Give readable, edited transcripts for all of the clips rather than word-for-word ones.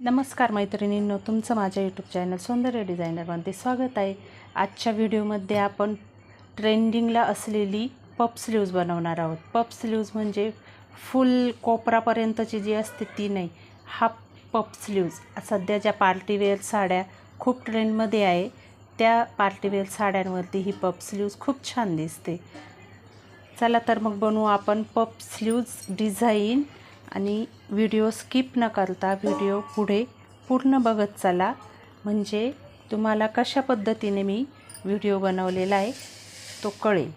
नमस्कार मैत्रिणींनो, तुमचं माझ्या यूट्यूब चॅनल सौंदर्य डिझायनरमध्ये स्वागत आहे। आजच्या व्हिडिओमध्ये आपण ट्रेंडिंगला असलेली पफ स्लीव्ज बनवणार आहोत। पफ स्लीव्ज म्हणजे फुल कोपरापर्यंतची जी असते ती नाही, हाफ पफ स्लीव्ज। सध्या ज्या पार्टीवेअर साड्या खूप ट्रेंडमध्ये आहे त्या पार्टीवेअर साड्यांवरती ही पफ स्लीव्ज खूप छान दिसते। चला तर मग बनवू आपण पफ स्लीव्ज डिझाईन। आणि व्हिडिओ स्किप न करता व्हिडिओ पुढे पूर्ण बघत चला, म्हणजे तुम्हाला कशा पद्धतीने मी व्हिडिओ बनवलेला आहे तो कळेल।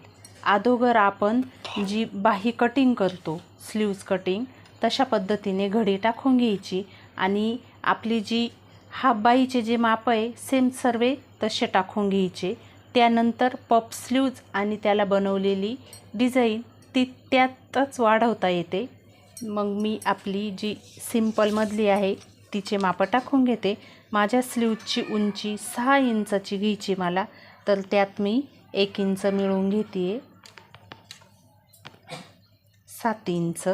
अगोदर आपण जी बाही कटिंग करतो, स्लीव्ज कटिंग, तशा पद्धतीने घडी टाकून घ्यायची आणि आपली जी हाफ बाहीचे जे माप आहे सेम सर्व तसे टाकून घ्यायचे। त्यानंतर पफ स्लीव्ज आणि त्याला बनवलेली डिझाईन ती त्यातच वाढवता येते। मग मी आपली जी सिंपलमधली आहे तिचे माप टाकून घेते। माझ्या स्लीव्जची उंची 6 इंचाची घ्यायची मला, तर त्यात मी 1 इंच मिळवून घेते, 7 इंच।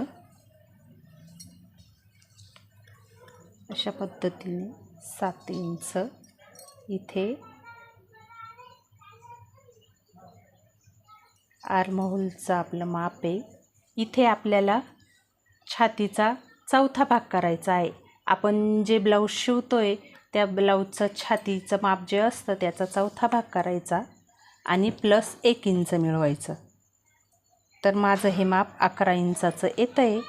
अशा पद्धतीने 7 इंच इथे आर्महोलचं आपलं माप आहे। इथे आपल्याला छातीचा चौथा भाग करायचा आहे। आपण जे ब्लाऊज शिवतोय त्या ब्लाऊजचं छातीचं माप जे असतं त्याचा चौथा भाग करायचा आणि प्लस 1 इंच मिळवायचं। तर माझं हे माप 11 इंचाचं येतं आहे,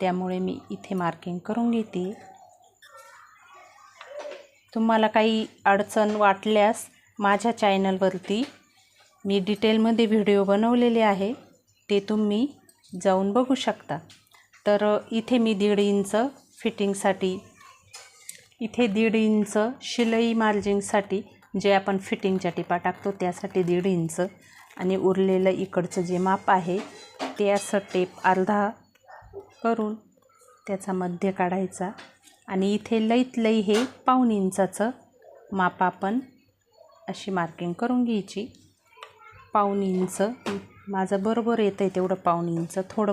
त्यामुळे मी इथे मार्किंग करून घेते। तुम्हाला काही अडचण वाटल्यास माझ्या चॅनलवरती मी डिटेलमध्ये व्हिडिओ बनवलेले आहे, ते तुम्ही जाऊन बघू शकता। तर इथे मी 1.5 इंच फिटिंगसाठी, इथे 1.5 इंच शिलाई मार्जिंगसाठी, जे आपण फिटिंगच्या टिपा टाकतो त्यासाठी 1.5 इंच, आणि उरलेलं इकडचं जे माप आहे ते असं टेप अर्धा करून त्याचा मध्य काढायचा आणि इथे लईत लई हे 1.5 इंचाचं माप आपण अशी मार्किंग करून घ्यायची। 1.5 इंच माझं बरोबर येतं आहे तेवढं, 1.5 इंच थोडं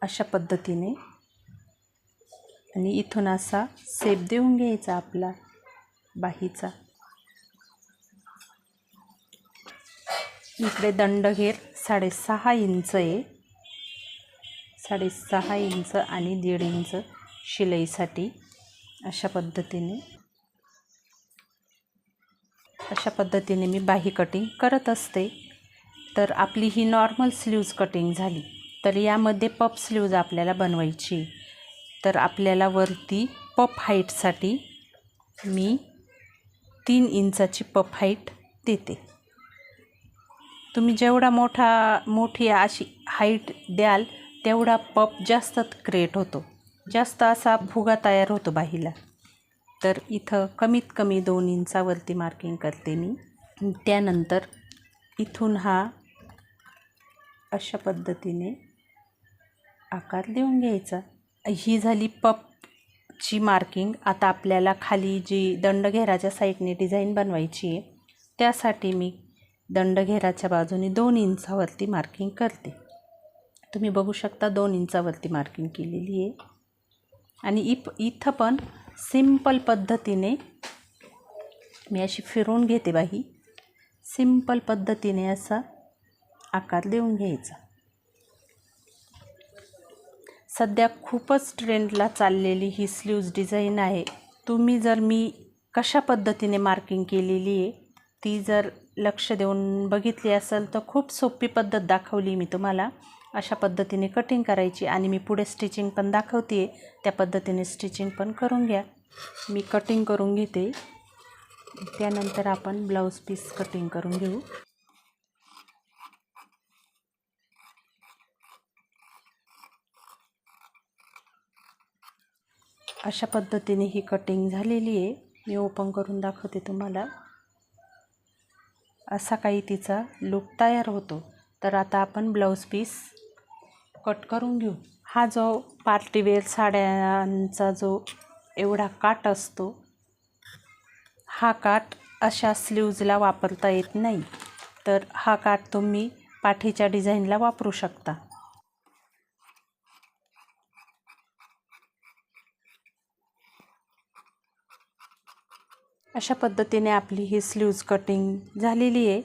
अशा पद्धतीने, आणि इथून असा शेप देऊन घ्यायचा आपला बाहीचा। इकडे दंडघेर 6.5 इंच आहे, 6.5 इंच आणि 1.5 इंच शिलाईसाठी। अशा पद्धतीने मी बाही कटिंग करत असते। तर आपली ही नॉर्मल स्लीव्ज कटिंग झाली, तर यामध्ये पफ स्लीव्ज आपल्याला बनवायची। तर आपल्याला वरती पफ हाईटसाठी मी 3 इंचाची पफ हाईट देते। तुम्ही जेवढा मोठी अशी हाईट द्याल तेवढा पफ जास्त क्रिएट होतो, जास्त असा फुगा तयार होतो बाहीला। तर इथं कमीत कमी 2 इंचावरती मार्किंग करते मी। त्यानंतर इथून हा अशा पद्धतीने आकार देऊन घ्यायचा। ही झाली पफची मार्किंग। आता आपल्याला खाली जी दंडघेराच्या साईडने डिझाईन बनवायची आहे त्यासाठी मी दंडघेराच्या बाजूने 2 इंचावरती मार्किंग करते। तुम्ही बघू शकता 2 इंचावरती मार्किंग केलेली आहे। आणि इथं पण सिंपल पद्धतीने मी अशी फिरवून घेते बाही, सिंपल पद्धतीने असा आकार देऊन घ्यायचा। सध्या खूपच ट्रेंडला चाललेली ही स्लीव्ज डिझाईन आहे। तुम्ही जर मी कशा पद्धतीने मार्किंग केलेली आहे ती जर लक्ष देऊन बघितली असेल तर खूप सोपी पद्धत दाखवली मी तुम्हाला। अशा पद्धतीने कटिंग करायची आणि मी पुढे स्टिचिंग पण दाखवते, त्या पद्धतीने स्टिचिंग पण करून घ्या। मी कटिंग करून घेते, त्यानंतर आपण ब्लाऊज पीस कटिंग करून घेऊ। अशा पद्धतीने ही कटिंग झालेली आहे। मी ओपन करून दाखवते तुम्हाला, असा काही तिचा लुक तयार होतो। तर आता आपण ब्लाऊज पीस कट करून घेऊ। हा जो पार्टीवेअर साड्यांचा जो एवढा काठ असतो, हा काठ अशा स्लीव्जला वापरता येत नाही, तर हा काठ तुम्ही पाठीच्या डिझाईनला वापरू शकता। अशा पद्धतीने आपली ही स्लीव्ज कटिंग झालेली आहे।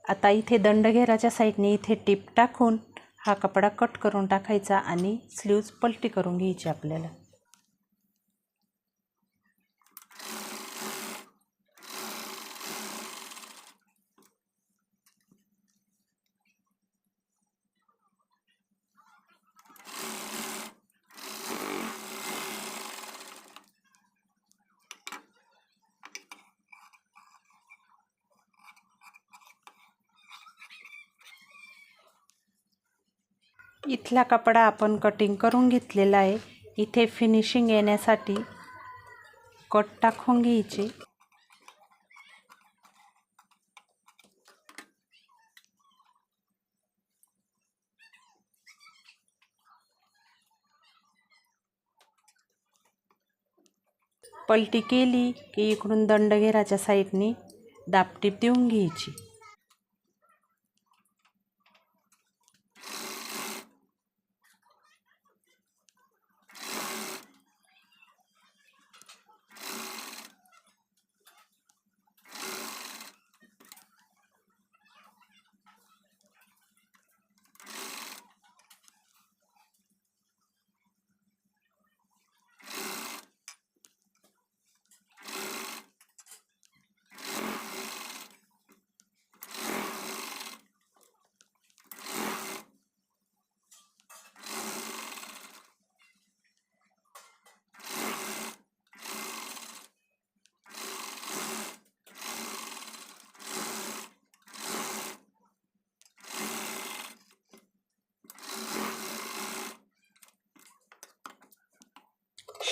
आता इथे दंडघेराच्या साईडने इथे टिप टाकून हा कपडा कट करून टाकायचा आणि स्लीव्ज पलटी करून घ्यायची आपल्याला। इथला कपडा आपण कटिंग करून घेतलेला आहे। इथे फिनिशिंग येण्यासाठी कट टाकून घ्यायचे। पलटी केली की इकडून दंडघेराच्या साईडने दाबटीप देऊन घ्यायची।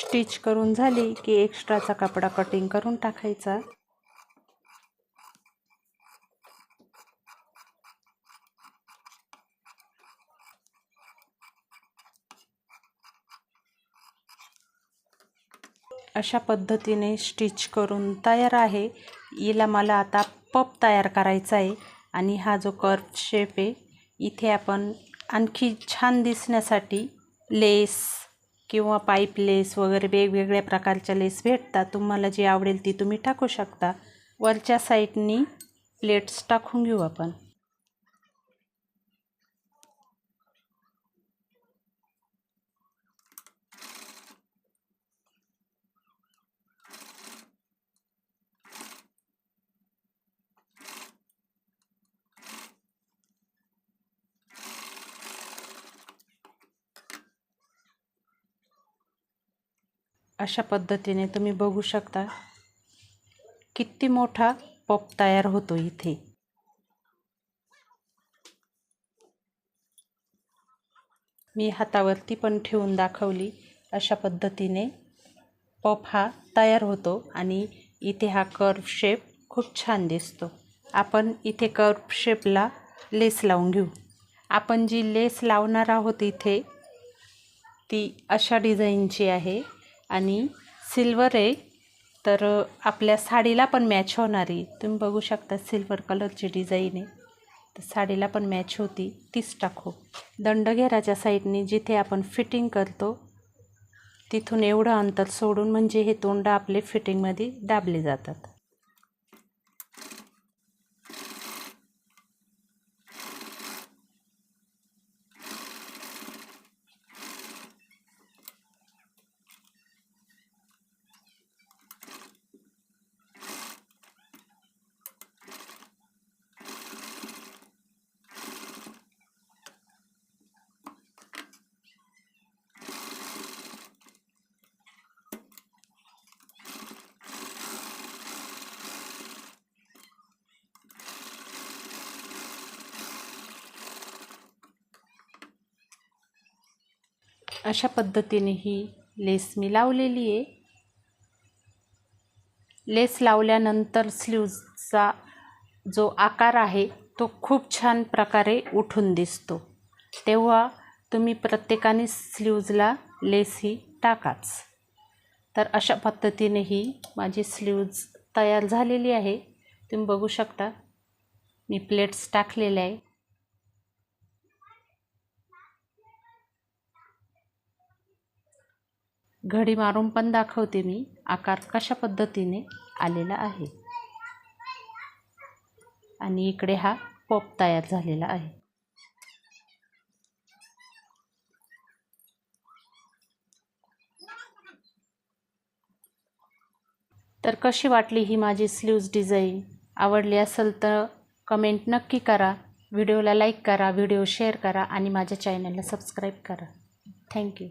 स्टिच करून झाली की एक्स्ट्राचा कपडा कटिंग करून टाकायचा। अशा पद्धतीने स्टिच करून तयार आहे। हिला मला आता पप तयार करायचा आहे आणि हा जो कर्व शेप आहे इथे आपण आणखी छान दिसण्यासाठी लेस किंवा पाईप लेस वगैरे वेगवेगळ्या प्रकारच्या लेस भेटतात। तुम्हाला जी आवडेल ती तुम्ही टाकू शकता। वरच्या साईडनी प्लेट्स टाकून घेऊ आपण। अशा पद्धतीने तुम्ही बघू शकता किती मोठा पप तयार होतो इथे। मी हातावरती पण ठेवून दाखवली। अशा पद्धतीने पप हा तयार होतो आणि इथे हा कर्व शेप खूप छान दिसतो। आपण इथे कर्व शेपला लेस लावून घेऊ। आपण जी लेस लावणार आहोत इथे ती अशा डिझाईनची आहे आणि सिल्वर आहे, तर आपल्या साडीला पण मॅच होणारी। तुम्ही बघू शकता सिल्वर कलरची डिझाईन आहे, तर साडीला पण मॅच होती, तीच टाकू। दंडघेराच्या साईडने जिथे आपण फिटिंग करतो तिथून एवढं अंतर सोडून, म्हणजे हे तोंड आपले फिटिंगमध्ये दाबले जातात। अशा पद्धतीने ही लेस मी लावलेली आहे। लेस लावल्यानंतर स्लीव्जचा जो आकार आहे तो खूप छान प्रकारे उठून दिसतो, तेव्हा तुम्ही प्रत्येकाने स्लीव्जला लेस ही टाकाच। तर अशा पद्धतीने ही माझी स्लीव्ज तयार झालेली आहे। तुम्ही बघू शकता मी प्लेट्स टाकलेल्या आहे। घडी मारून पण दाखवते मी आकार कशा पद्धतीने आलेला आहे. आणि इकडे हा पप तयार झालेला आहे. तर कशी वाटली ही माझी स्लीव्ज डिझाईन? आवडली असेल तर कमेंट नक्की करा. व्हिडिओला लाईक करा, व्हिडिओ शेअर करा आणि माझ्या चॅनलला सबस्क्राईब करा. थँक्यू.